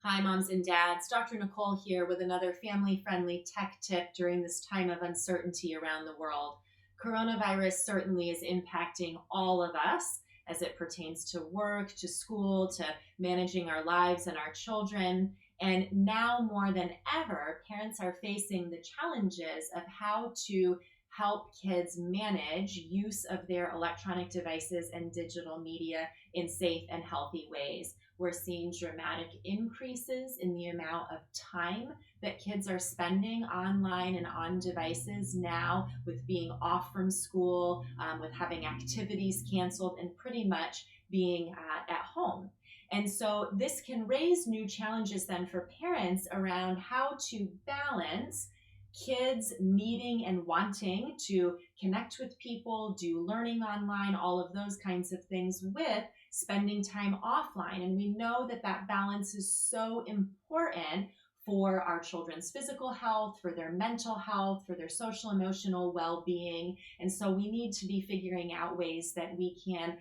Hi, moms and dads. Dr. Nicole here with another family friendly tech tip during this time of uncertainty around the world. Coronavirus certainly is impacting all of us as it pertains to work, to school, to managing our lives and our children. And now more than ever, parents are facing the challenges of how to help kids manage use of their electronic devices and digital media in safe and healthy ways. We're seeing dramatic increases in the amount of time that kids are spending online and on devices now, with being off from school, with having activities canceled, and pretty much being at home. And so this can raise new challenges then for parents around how to balance kids needing and wanting to connect with people, do learning online, all of those kinds of things, with spending time offline. And we know that that balance is so important for our children's physical health, for their mental health, for their social emotional well-being. And so we need to be figuring out ways that we can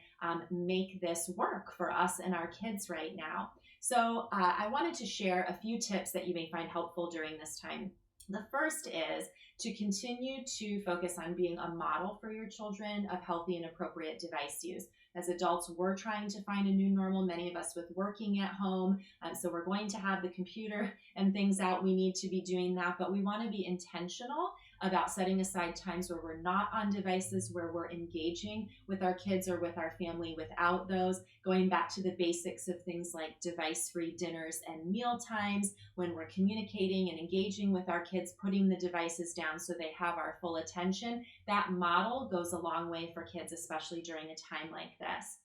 make this work for us and our kids right now. So I wanted to share a few tips that you may find helpful during this time. The first is to continue to focus on being a model for your children of healthy and appropriate device use. As adults, we're trying to find a new normal, many of us with working at home. So we're going to have the computer and things out. We need to be doing that, but we want to be intentional about setting aside times where we're not on devices, where we're engaging with our kids or with our family without those, going back to the basics of things like device-free dinners and meal times, when we're communicating and engaging with our kids, putting the devices down so they have our full attention. That model goes a long way for kids, especially during a time like this.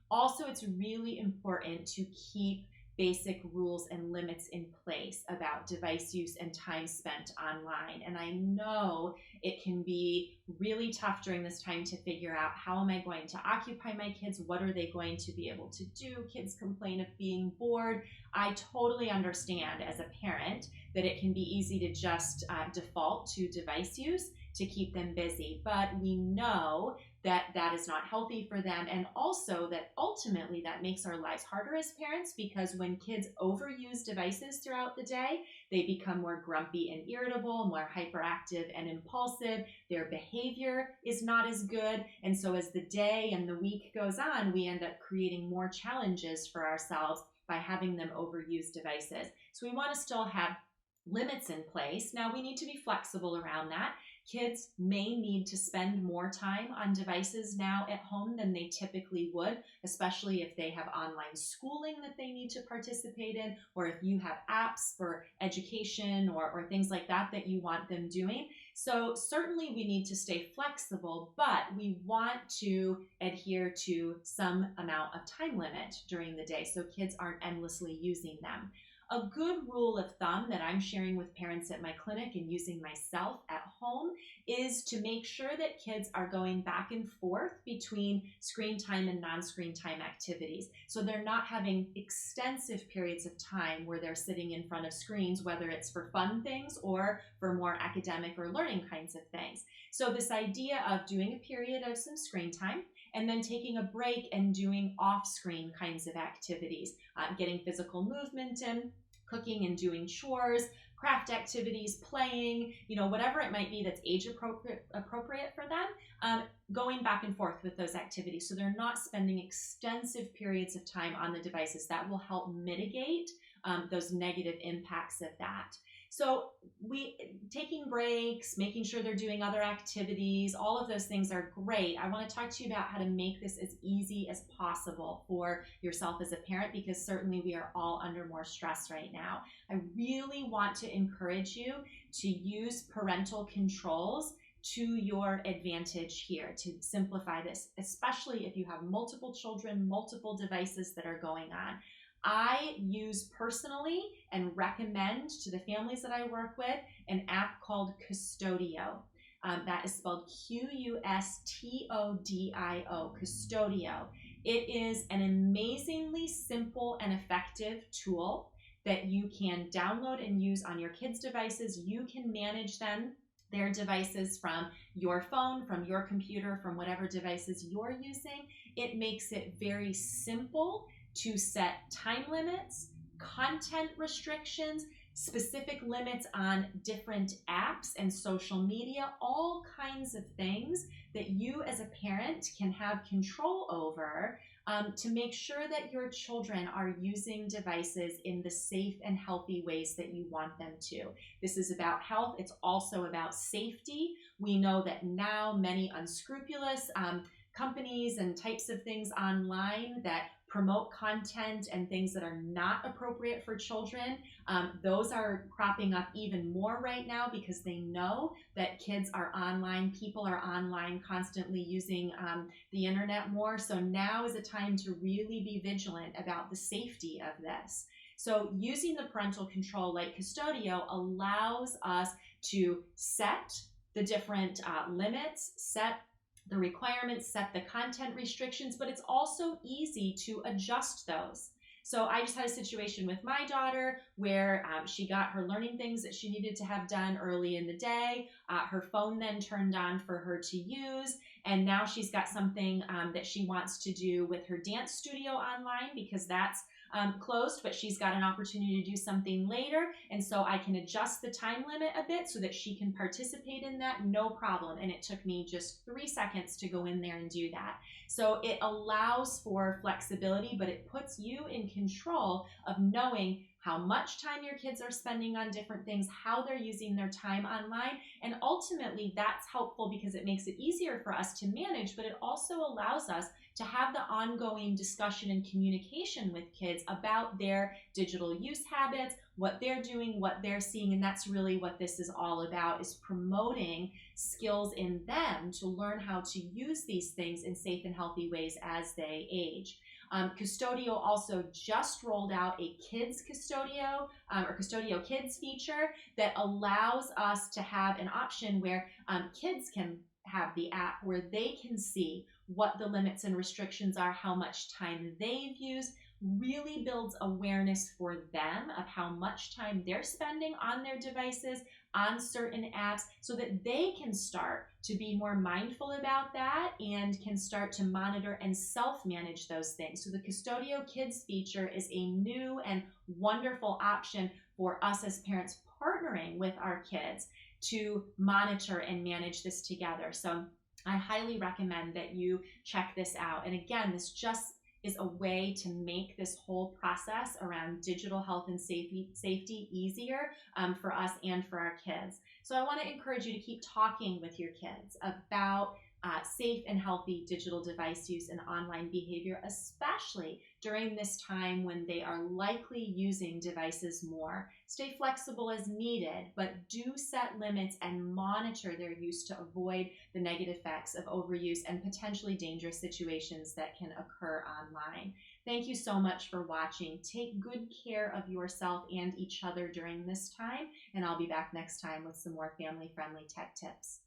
Also, it's really important to keep basic rules and limits in place about device use and time spent online. And I know it can be really tough during this time to figure out, how am I going to occupy my kids? What are they going to be able to do? Kids complain of being bored. I totally understand as a parent that it can be easy to just default to device use to keep them busy. But we know that that is not healthy for them, and also that ultimately that makes our lives harder as parents, because when kids overuse devices throughout the day, they become more grumpy and irritable, more hyperactive and impulsive. Their behavior is not as good, and so as the day and the week goes on, we end up creating more challenges for ourselves by having them overuse devices. So we want to still have limits in place. Now, we need to be flexible around that. Kids may need to spend more time on devices now at home than they typically would, especially if they have online schooling that they need to participate in, or if you have apps for education or things like that that you want them doing. So certainly we need to stay flexible, but we want to adhere to some amount of time limit during the day so kids aren't endlessly using them. A good rule of thumb that I'm sharing with parents at my clinic and using myself at home is to make sure that kids are going back and forth between screen time and non-screen time activities. So they're not having extensive periods of time where they're sitting in front of screens, whether it's for fun things or for more academic or learning kinds of things. So this idea of doing a period of some screen time and then taking a break and doing off-screen kinds of activities, getting physical movement in, cooking and doing chores, craft activities, playing, whatever it might be that's age appropriate for them, going back and forth with those activities so they're not spending extensive periods of time on the devices. That will help mitigate those negative impacts of that. So taking breaks, making sure they're doing other activities, all of those things are great. I want to talk to you about how to make this as easy as possible for yourself as a parent, because certainly we are all under more stress right now. I really want to encourage you to use parental controls to your advantage here, to simplify this, especially if you have multiple children, multiple devices that are going on. I use personally and recommend to the families that I work with an app called Custodio. That is spelled Custodio, Custodio. It is an amazingly simple and effective tool that you can download and use on your kids' devices. You can manage their devices from your phone, from your computer, from whatever devices you're using. It makes it very simple to set time limits, content restrictions, specific limits on different apps and social media, all kinds of things that you as a parent can have control over to make sure that your children are using devices in the safe and healthy ways that you want them to. This is about health. It's also about safety. We know that now many unscrupulous companies and types of things online that promote content and things that are not appropriate for children. Those are cropping up even more right now because they know that kids are online, people are online, constantly using the internet more. So now is a time to really be vigilant about the safety of this. So using the parental control like Custodio allows us to set the different limits, set the requirements, set the content restrictions, but it's also easy to adjust those. So I just had a situation with my daughter where she got her learning things that she needed to have done early in the day. Her phone then turned on for her to use, and now she's got something that she wants to do with her dance studio online because that's closed, but she's got an opportunity to do something later. And so I can adjust the time limit a bit so that she can participate in that, no problem. And it took me just 3 seconds to go in there and do that. So it allows for flexibility, but it puts you in control of knowing how much time your kids are spending on different things, how they're using their time online. And ultimately, that's helpful because it makes it easier for us to manage, but it also allows us to have the ongoing discussion and communication with kids about their digital use habits, what they're doing, what they're seeing. And that's really what this is all about, is promoting skills in them to learn how to use these things in safe and healthy ways as they age. Custodio also just rolled out a Kids Custodio or Custodial Kids feature that allows us to have an option where kids can have the app where they can see what the limits and restrictions are, how much time they've used, really builds awareness for them of how much time they're spending on their devices, on certain apps, so that they can start to be more mindful about that and can start to monitor and self-manage those things. So the Custodial Kids feature is a new and wonderful option for us as parents partnering with our kids to monitor and manage this together. So I highly recommend that you check this out. And again, this just is a way to make this whole process around digital health and safety easier for us and for our kids. So I want to encourage you to keep talking with your kids about safe and healthy digital device use and online behavior, especially during this time when they are likely using devices more. Stay flexible as needed, but do set limits and monitor their use to avoid the negative effects of overuse and potentially dangerous situations that can occur online. Thank you so much for watching. Take good care of yourself and each other during this time, and I'll be back next time with some more family-friendly tech tips.